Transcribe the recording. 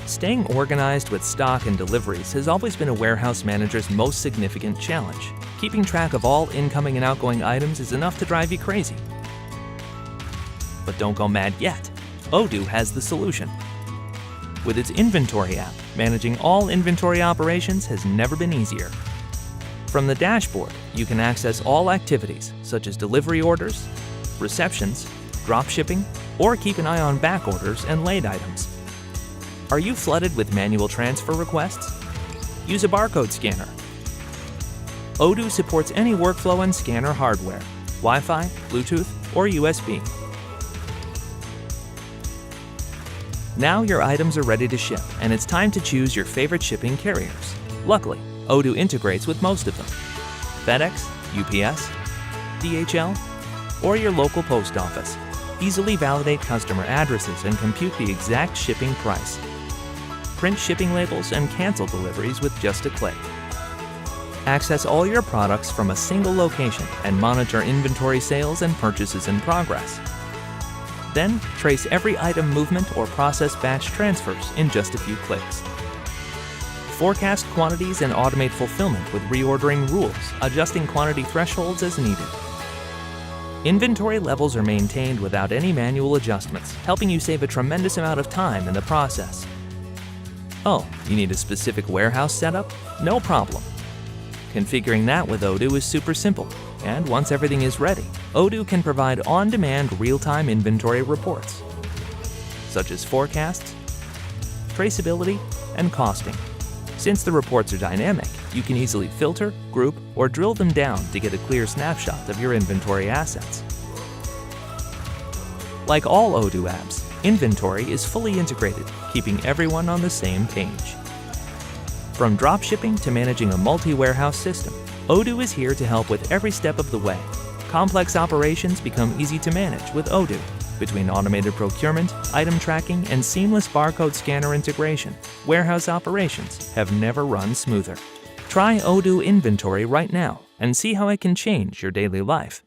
Staying organized with stock and deliveries has always been a warehouse manager's most significant challenge. Keeping track of all incoming and outgoing items is enough to drive you crazy. But don't go mad yet. Odoo has the solution. With its inventory app, managing all inventory operations has never been easier. From the dashboard, you can access all activities such as delivery orders, receptions, drop shipping, or keep an eye on back orders and late items. Are you flooded with manual transfer requests? Use a barcode scanner. Odoo supports any workflow and scanner hardware, Wi-Fi, Bluetooth, or USB. Now your items are ready to ship, and it's time to choose your favorite shipping carriers. Luckily, Odoo integrates with most of them: FedEx, UPS, DHL, or your local post office. Easily validate customer addresses and compute the exact shipping price. Print shipping labels and cancel deliveries with just a click. Access all your products from a single location and monitor inventory sales and purchases in progress. Then, trace every item movement or process batch transfers in just a few clicks. Forecast quantities and automate fulfillment with reordering rules, adjusting quantity thresholds as needed. Inventory levels are maintained without any manual adjustments, helping you save a tremendous amount of time in the process. Oh, you need a specific warehouse setup? No problem. Configuring that with Odoo is super simple, and once everything is ready, Odoo can provide on-demand real-time inventory reports, such as forecasts, traceability, and costing. Since the reports are dynamic, you can easily filter, group, or drill them down to get a clear snapshot of your inventory assets. Like all Odoo apps, inventory is fully integrated, keeping everyone on the same page. From drop shipping to managing a multi-warehouse system, Odoo is here to help with every step of the way. Complex operations become easy to manage with Odoo. Between automated procurement, item tracking, and seamless barcode scanner integration, warehouse operations have never run smoother. Try Odoo Inventory right now and see how it can change your daily life.